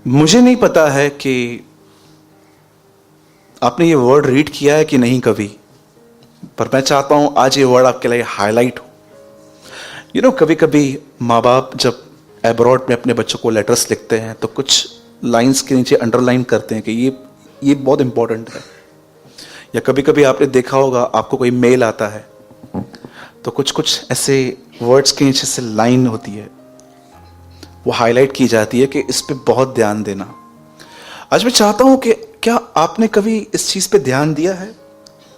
मुझे नहीं पता है कि आपने ये वर्ड रीड किया है कि नहीं कभी, पर मैं चाहता हूं आज ये वर्ड आपके लिए हाईलाइट हो। कभी कभी माँ बाप जब एब्रॉड में अपने बच्चों को लेटर्स लिखते हैं तो कुछ लाइंस के नीचे अंडरलाइन करते हैं कि ये बहुत इंपॉर्टेंट है। या कभी कभी आपने देखा होगा, आपको कोई मेल आता है तो कुछ कुछ ऐसे वर्ड्स के नीचे से लाइन होती है, वो हाईलाइट की जाती है कि इस पे बहुत ध्यान देना। आज मैं चाहता हूं कि क्या आपने कभी इस चीज पे ध्यान दिया है?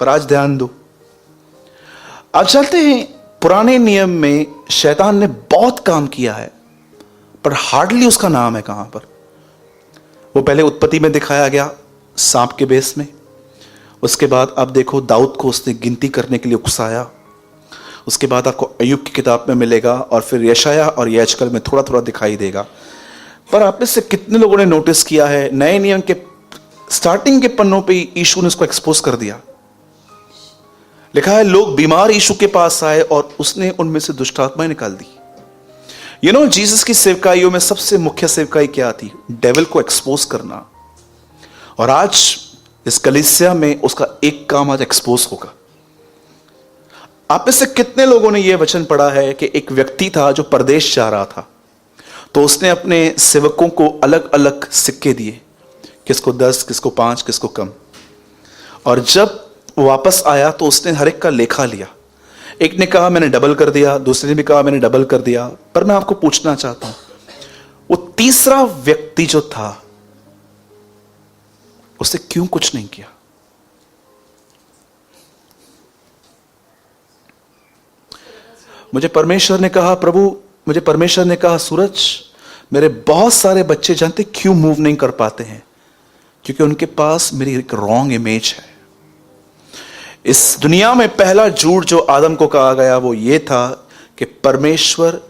पर आज ध्यान दो। आप जानते हैं पुराने नियम में शैतान ने बहुत काम किया है, पर हार्डली उसका नाम है कहां पर। वो पहले उत्पत्ति में दिखाया गया सांप के बेस में, उसके बाद आप देखो दाऊद को उसने गिनती करने के लिए उकसाया, उसके बाद आपको अय्यूब की किताब में मिलेगा, और फिर यशाया और याजकल में थोड़ा थोड़ा दिखाई देगा। पर आप में से कितने लोगों ने नोटिस किया है नए नियम के स्टार्टिंग के पन्नों पे यीशु ने उसको एक्सपोज कर दिया। लिखा है लोग बीमार यीशु के पास आए और उसने उनमें से दुष्ट आत्माएं निकाल दी। जीसस की सेवकाइयों में सबसे मुख्य सेवकाई क्या थी? डेविल को एक्सपोज करना। और आज इस कलीसिया में उसका एक काम आज एक्सपोज होगा। आप में से कितने लोगों ने यह वचन पढ़ा है कि एक व्यक्ति था जो परदेश जा रहा था, तो उसने अपने सेवकों को अलग अलग सिक्के दिए, किसको 10, किसको 5, किसको कम। और जब वापस आया तो उसने हर एक का लेखा लिया। एक ने कहा मैंने डबल कर दिया, दूसरे ने भी कहा मैंने डबल कर दिया। पर मैं आपको पूछना चाहता हूं, वो तीसरा व्यक्ति जो था उसने क्यों कुछ नहीं किया? मुझे परमेश्वर ने कहा सूरज, मेरे बहुत सारे बच्चे जानते क्यों मूव नहीं कर पाते हैं? क्योंकि उनके पास मेरी एक रॉन्ग इमेज है। इस दुनिया में पहला झूठ जो आदम को कहा गया वो ये था कि परमेश्वर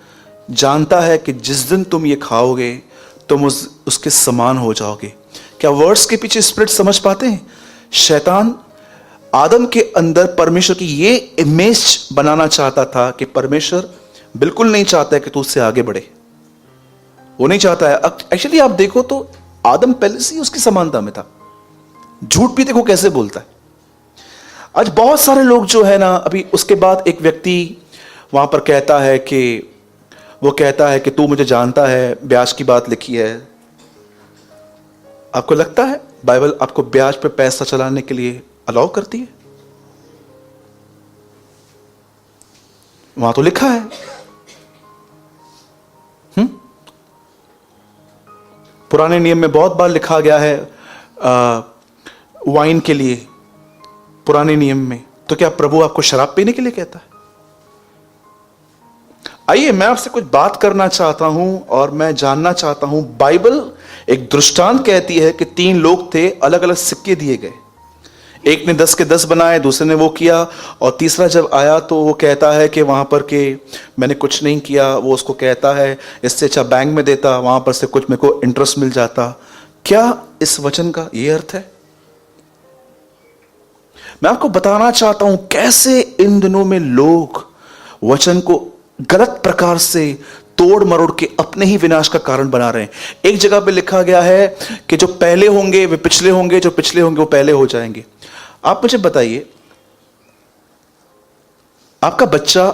जानता है कि जिस दिन तुम ये खाओगे तुम उसके समान हो जाओगे। क्या वर्ड्स के पीछे स्पिरिट समझ पाते हैं? शैतान आदम के अंदर परमेश्वर की ये इमेज बनाना चाहता था कि परमेश्वर बिल्कुल नहीं चाहता है कि तू उससे आगे बढ़े। वो नहीं चाहता है। एक्चुअली आप देखो तो आदम पहले से ही उसकी समानता में था। झूठ भी देखो कैसे बोलता है। आज बहुत सारे लोग जो है ना, अभी उसके बाद एक व्यक्ति वहां पर कहता है कि तू मुझे जानता है, ब्याज की बात लिखी है। आपको लगता है बाइबल आपको ब्याज पे पैसा चलाने के लिए अलाउ करती है? वहां तो लिखा है। पुराने नियम में बहुत बार लिखा गया है वाइन के लिए, पुराने नियम में। तो क्या प्रभु आपको शराब पीने के लिए कहता है? आइए मैं आपसे कुछ बात करना चाहता हूं और मैं जानना चाहता हूं। बाइबल एक दृष्टांत कहती है कि 3 लोग थे, अलग अलग सिक्के दिए गए। एक ने 10 के 10 बनाए, दूसरे ने वो किया, और तीसरा जब आया तो वो कहता है कि वहां पर कि मैंने कुछ नहीं किया। वो उसको कहता है इससे अच्छा बैंक में देता, वहां पर से कुछ मेरे को इंटरेस्ट मिल जाता। क्या इस वचन का ये अर्थ है? मैं आपको बताना चाहता हूं कैसे इन दिनों में लोग वचन को गलत प्रकार से तोड़ मरोड़ के अपने ही विनाश का कारण बना रहे हैं। एक जगह पे लिखा गया है कि जो पहले होंगे वे पिछले होंगे, जो पिछले होंगे वो पहले हो जाएंगे। आप मुझे बताइए, आपका बच्चा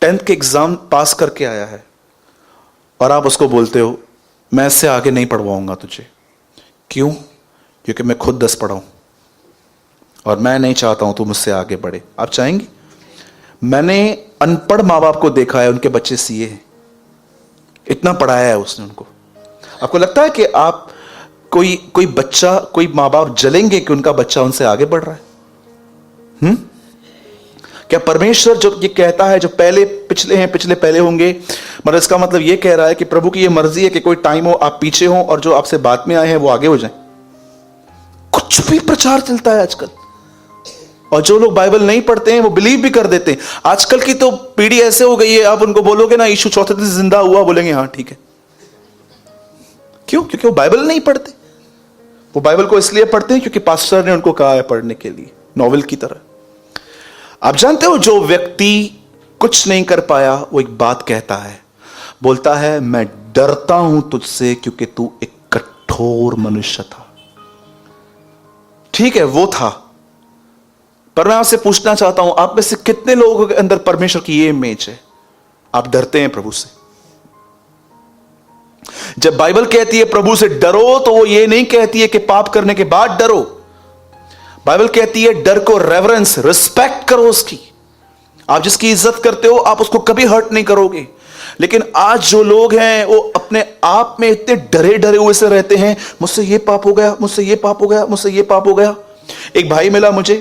10th के एग्जाम पास करके आया है और आप उसको बोलते हो मैं इससे आगे नहीं पढ़वाऊंगा तुझे। क्यों? क्योंकि मैं खुद 10 पढ़ा हूं और मैं नहीं चाहता हूं तू मुझसे आगे बढ़े। आप चाहेंगे? मैंने अनपढ़ मां बाप को देखा है, उनके बच्चे सीए हैं, इतना पढ़ाया है उसने उनको। आपको लगता है कि आप कोई बच्चा, कोई मां बाप जलेंगे कि उनका बच्चा उनसे आगे बढ़ रहा है? क्या परमेश्वर जो ये कहता है जो पहले पिछले हैं पिछले पहले होंगे, मतलब इसका मतलब ये कह रहा है कि प्रभु की ये मर्जी है कि कोई टाइम हो आप पीछे हो और जो आपसे बाद में आए हैं वो आगे हो जाएं? कुछ भी प्रचार चलता है आजकल, और जो लोग बाइबल नहीं पढ़ते हैं वो बिलीव भी कर देते हैं। आजकल की तो पीढ़ी ऐसे हो गई है, आप उनको बोलोगे ना यीशु चौथे दिन जिंदा हुआ, बोलेंगे हाँ ठीक है। क्यों? क्योंकि वो बाइबल नहीं पढ़ते। वो बाइबल को इसलिए पढ़ते हैं क्योंकि पास्टर ने उनको कहा है पढ़ने के लिए, नॉवेल की तरह। आप जानते हो जो व्यक्ति कुछ नहीं कर पाया वो एक बात कहता है, बोलता है मैं डरता हूं तुझसे क्योंकि तू एक कठोर मनुष्य था। ठीक है, वो था, पर मैं आपसे पूछना चाहता हूं, आप में से कितने लोगों के अंदर परमेश्वर की ये इमेज है? आप डरते हैं प्रभु से। जब बाइबल कहती है प्रभु से डरो, तो वो ये नहीं कहती है कि पाप करने के बाद डरो। बाइबल कहती है डर को रेवरेंस, रिस्पेक्ट करो उसकी। आप जिसकी इज्जत करते हो, आप उसको कभी हर्ट नहीं करोगे। लेकिन आज जो लोग हैं वो अपने आप में इतने डरे डरे हुए से रहते हैं, मुझसे ये पाप हो गया, मुझसे ये पाप हो गया, मुझसे ये पाप हो गया। एक भाई मिला मुझे,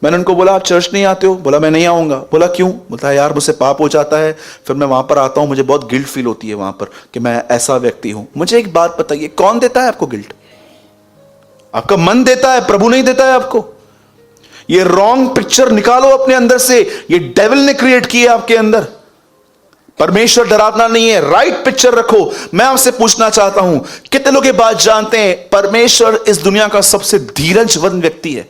मैंने उनको बोला आप चर्च नहीं आते हो? बोला मैं नहीं आऊंगा। बोला क्यों? बोलता यार मुझसे पाप हो जाता है, फिर मैं वहां पर आता हूं, मुझे बहुत गिल्ट फील होती है वहां पर कि मैं ऐसा व्यक्ति हूं। मुझे एक बात बताइए, कौन देता है आपको गिल्ट? आपका मन देता है, प्रभु नहीं देता है आपको। ये रॉन्ग पिक्चर निकालो अपने अंदर से, ये डेविल ने क्रिएट की है आपके अंदर। परमेश्वर डरावना नहीं है, राइट पिक्चर रखो। मैं आपसे पूछना चाहता हूं, कितने लोग ये बात जानते हैं परमेश्वर इस दुनिया का सबसे धीरजवंत व्यक्ति है?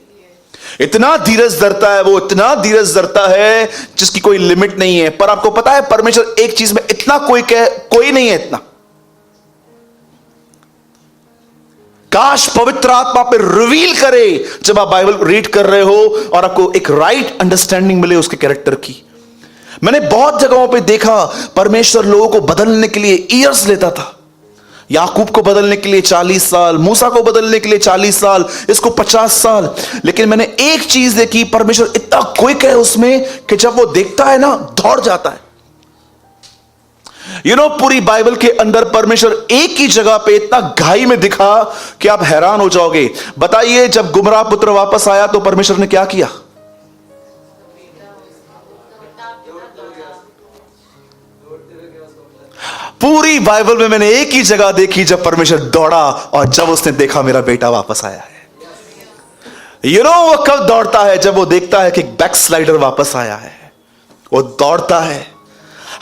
इतना धीरज धरता है वो, इतना धीरज धरता है जिसकी कोई लिमिट नहीं है। पर आपको पता है परमेश्वर एक चीज में इतना कोई नहीं है इतना। काश पवित्र आत्मा पे रिवील करे जब आप बाइबल रीड कर रहे हो और आपको एक राइट अंडरस्टैंडिंग मिले उसके कैरेक्टर की। मैंने बहुत जगहों पे देखा परमेश्वर लोगों को बदलने के लिए ईयर्स लेता था। याकूब को बदलने के लिए 40 साल, मूसा को बदलने के लिए 40 साल, इसको 50 साल। लेकिन मैंने एक चीज देखी, परमेश्वर इतना क्विक है उसमें कि जब वो देखता है ना, दौड़ जाता है। पूरी बाइबल के अंदर परमेश्वर एक ही जगह पे इतना घाई में दिखा कि आप हैरान हो जाओगे। बताइए, जब गुमराह पुत्र वापस आया तो परमेश्वर ने क्या किया? पूरी बाइबल में मैंने एक ही जगह देखी जब परमेश्वर दौड़ा और जब उसने देखा मेरा बेटा वापस आया है। वो कब दौड़ता है? जब वो देखता है कि बैकस्लाइडर वापस आया है, वो दौड़ता है।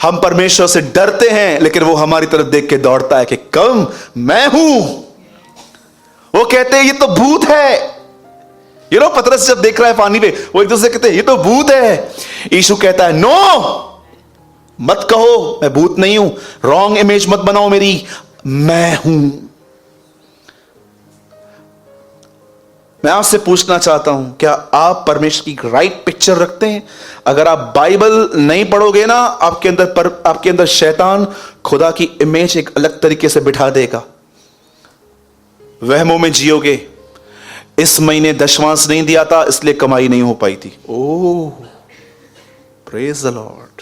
हम परमेश्वर से डरते हैं, लेकिन वो हमारी तरफ देख के दौड़ता है कि कम मैं हूं। वो कहते हैं ये तो भूत है। पतरस जब देख रहा है पानी पे, वो एक दूसरे कहते हैं ये तो भूत है। यीशु कहता है नो, मत कहो मैं भूत नहीं हूं, रॉन्ग इमेज मत बनाओ मेरी, मैं हूं। मैं आपसे पूछना चाहता हूं, क्या आप परमेश्वर की राइट पिक्चर रखते हैं? अगर आप बाइबल नहीं पढ़ोगे ना, आपके अंदर शैतान खुदा की इमेज एक अलग तरीके से बिठा देगा। वहमों में जियोगे। इस महीने दशमांश नहीं दिया था इसलिए कमाई नहीं हो पाई थी। ओह, प्रेज द लॉर्ड।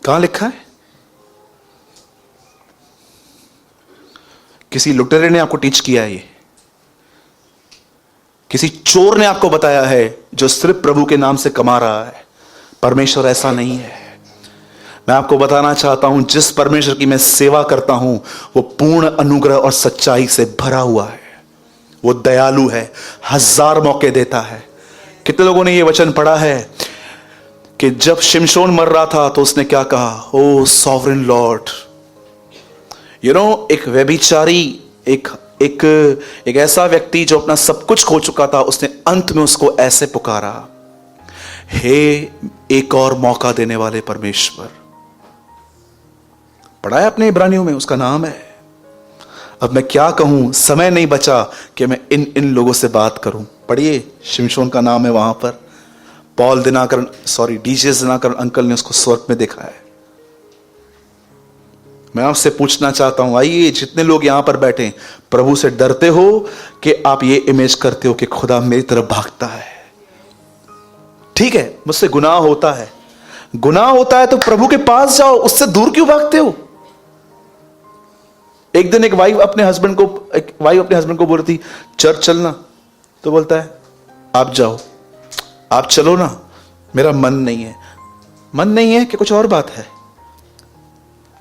कहां लिखा है? किसी लुटेरे ने आपको टीच किया है? ये किसी चोर ने आपको बताया है जो सिर्फ प्रभु के नाम से कमा रहा है? परमेश्वर ऐसा नहीं है। मैं आपको बताना चाहता हूं, जिस परमेश्वर की मैं सेवा करता हूं वो पूर्ण अनुग्रह और सच्चाई से भरा हुआ है। वो दयालु है, 1000 मौके देता है। कितने लोगों ने ये वचन पढ़ा है कि जब शिमशोन मर रहा था तो उसने क्या कहा? ओ सॉवरेन लॉर्ड। एक व्यभिचारी, एक ऐसा व्यक्ति जो अपना सब कुछ खो चुका था, उसने अंत में उसको ऐसे पुकारा, हे एक और मौका देने वाले परमेश्वर। पढ़ा है अपने इब्रानियों में, उसका नाम है। अब मैं क्या कहूं, समय नहीं बचा कि मैं इन लोगों से बात करूं। पढ़िए, शिमशोन का नाम है वहां पर। डीजे दिनाकरण अंकल ने उसको स्वर्ग में देखा है। मैं आपसे पूछना चाहता हूं, आइए जितने लोग यहां पर बैठे, प्रभु से डरते हो कि आप ये इमेज करते हो कि खुदा मेरी तरफ भागता है? ठीक है, मुझसे गुनाह होता है, तो प्रभु के पास जाओ, उससे दूर क्यों भागते हो? एक दिन एक वाइफ अपने हस्बैंड को बोल रही थी चर्च चलना, तो बोलता है आप जाओ, आप चलो ना, मेरा मन नहीं है कि कुछ और बात है?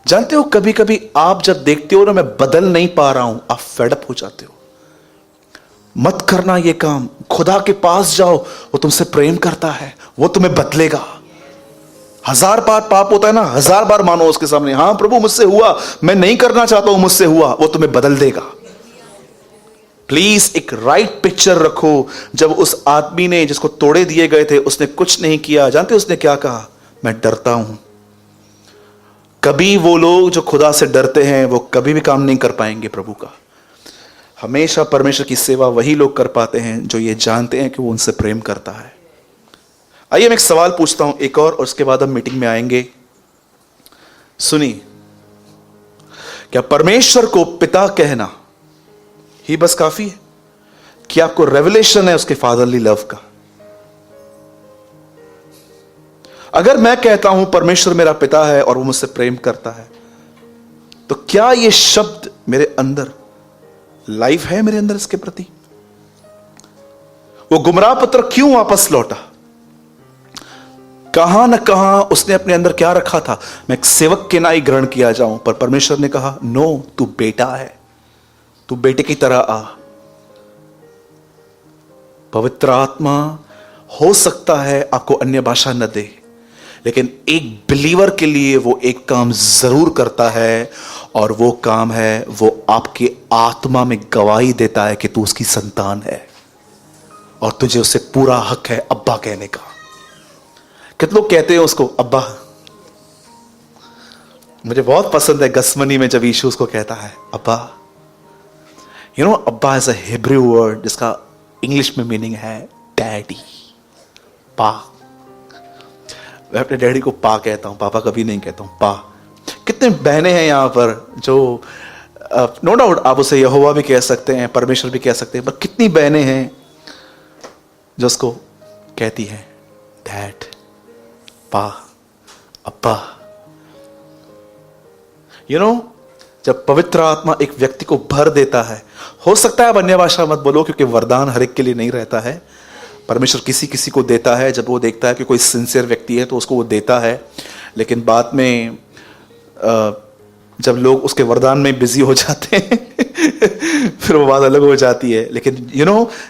जानते हो, कभी कभी आप जब देखते हो ना मैं बदल नहीं पा रहा हूं, आप फेडअप हो जाते हो। मत करना ये काम, खुदा के पास जाओ, वो तुमसे प्रेम करता है, वो तुम्हें बदलेगा। 1000 बार पाप होता है ना, 1000 बार मानो उसके सामने, हाँ प्रभु मुझसे हुआ, मैं नहीं करना चाहता हूं, मुझसे हुआ, वो तुम्हें बदल देगा। प्लीज एक राइट पिक्चर रखो। जब उस आदमी ने, जिसको तोड़े दिए गए थे, उसने कुछ नहीं किया, जानते उसने क्या कहा? मैं डरता हूं। कभी वो लोग जो खुदा से डरते हैं वो कभी भी काम नहीं कर पाएंगे प्रभु का। हमेशा परमेश्वर की सेवा वही लोग कर पाते हैं जो ये जानते हैं कि वो उनसे प्रेम करता है। आइए मैं एक सवाल पूछता हूं एक और उसके बाद हम मीटिंग में आएंगे। सुनिए, क्या परमेश्वर को पिता कहना ही बस काफी है कि आपको रेवलेशन है उसके फादरली लव का? अगर मैं कहता हूं परमेश्वर मेरा पिता है और वो मुझसे प्रेम करता है, तो क्या ये शब्द मेरे अंदर लाइफ है मेरे अंदर इसके प्रति? वो गुमराह पुत्र क्यों वापस लौटा? कहां न कहां उसने अपने अंदर क्या रखा था, मैं एक सेवक के ना ही ग्रहण किया जाऊं, पर परमेश्वर ने कहा नो, तू बेटा है, तू बेटे की तरह आ। पवित्र आत्मा हो सकता है आपको अन्य भाषा न दे, लेकिन एक बिलीवर के लिए वो एक काम जरूर करता है, और वो काम है वो आपके आत्मा में गवाही देता है कि तू उसकी संतान है और तुझे उससे पूरा हक है अब्बा कहने का। कितने लोग कहते हैं उसको अब्बा? मुझे बहुत पसंद है गसमनी में जब यीशु उसको कहता है अब्बा। अब्बा इज अ हिब्रू वर्ड जिसका इंग्लिश में मीनिंग है डैडी, पा। मैं अपने डैडी को पा कहता हूं, पापा कभी नहीं कहता हूं, पा। कितने बहनें हैं यहां पर जो नो डाउट आप उसे यहोवा भी कह सकते हैं, परमेश्वर भी कह सकते हैं, पर कितनी बहनें हैं जो उसको कहती हैं डैड, पा, अब्बा। जब पवित्र आत्मा एक व्यक्ति को भर देता है, हो सकता है आप अन्य भाषा मत बोलो क्योंकि वरदान हर एक के लिए नहीं रहता है। परमेश्वर किसी किसी को देता है, जब वो देखता है कि कोई सिंसियर व्यक्ति है तो उसको वो देता है, लेकिन बाद में जब लोग उसके वरदान में बिजी हो जाते हैं फिर वो बात अलग हो जाती है। लेकिन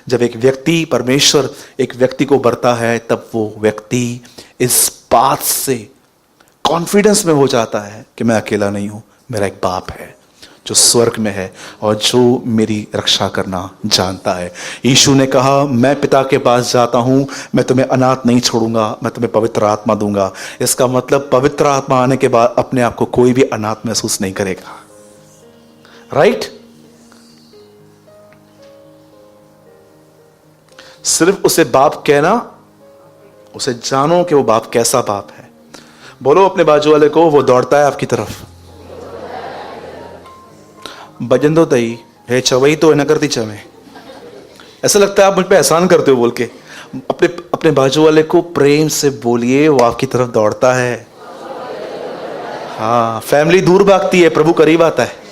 जब एक व्यक्ति, परमेश्वर एक व्यक्ति को भरता है, तब वो व्यक्ति इस बात से कॉन्फिडेंस में हो जाता है कि मैं अकेला नहीं हूं, मेरा एक बाप है जो स्वर्ग में है और जो मेरी रक्षा करना जानता है। यीशु ने कहा मैं पिता के पास जाता हूं, मैं तुम्हें अनाथ नहीं छोड़ूंगा, मैं तुम्हें पवित्र आत्मा दूंगा। इसका मतलब पवित्र आत्मा आने के बाद अपने आप को कोई भी अनाथ महसूस नहीं करेगा। राइट? सिर्फ उसे बाप कहना, उसे जानो कि वो बाप कैसा बाप है। बोलो अपने बाजू वाले को, वो दौड़ता है आपकी तरफ। भजन दो तई है चवई तो न करती चवे। ऐसा लगता है आप मुझ पे एहसान करते हो बोल के। अपने बाजू वाले को प्रेम से बोलिए, वो आपकी तरफ दौड़ता है। हाँ, फैमिली दूर भागती है, प्रभु करीब आता है।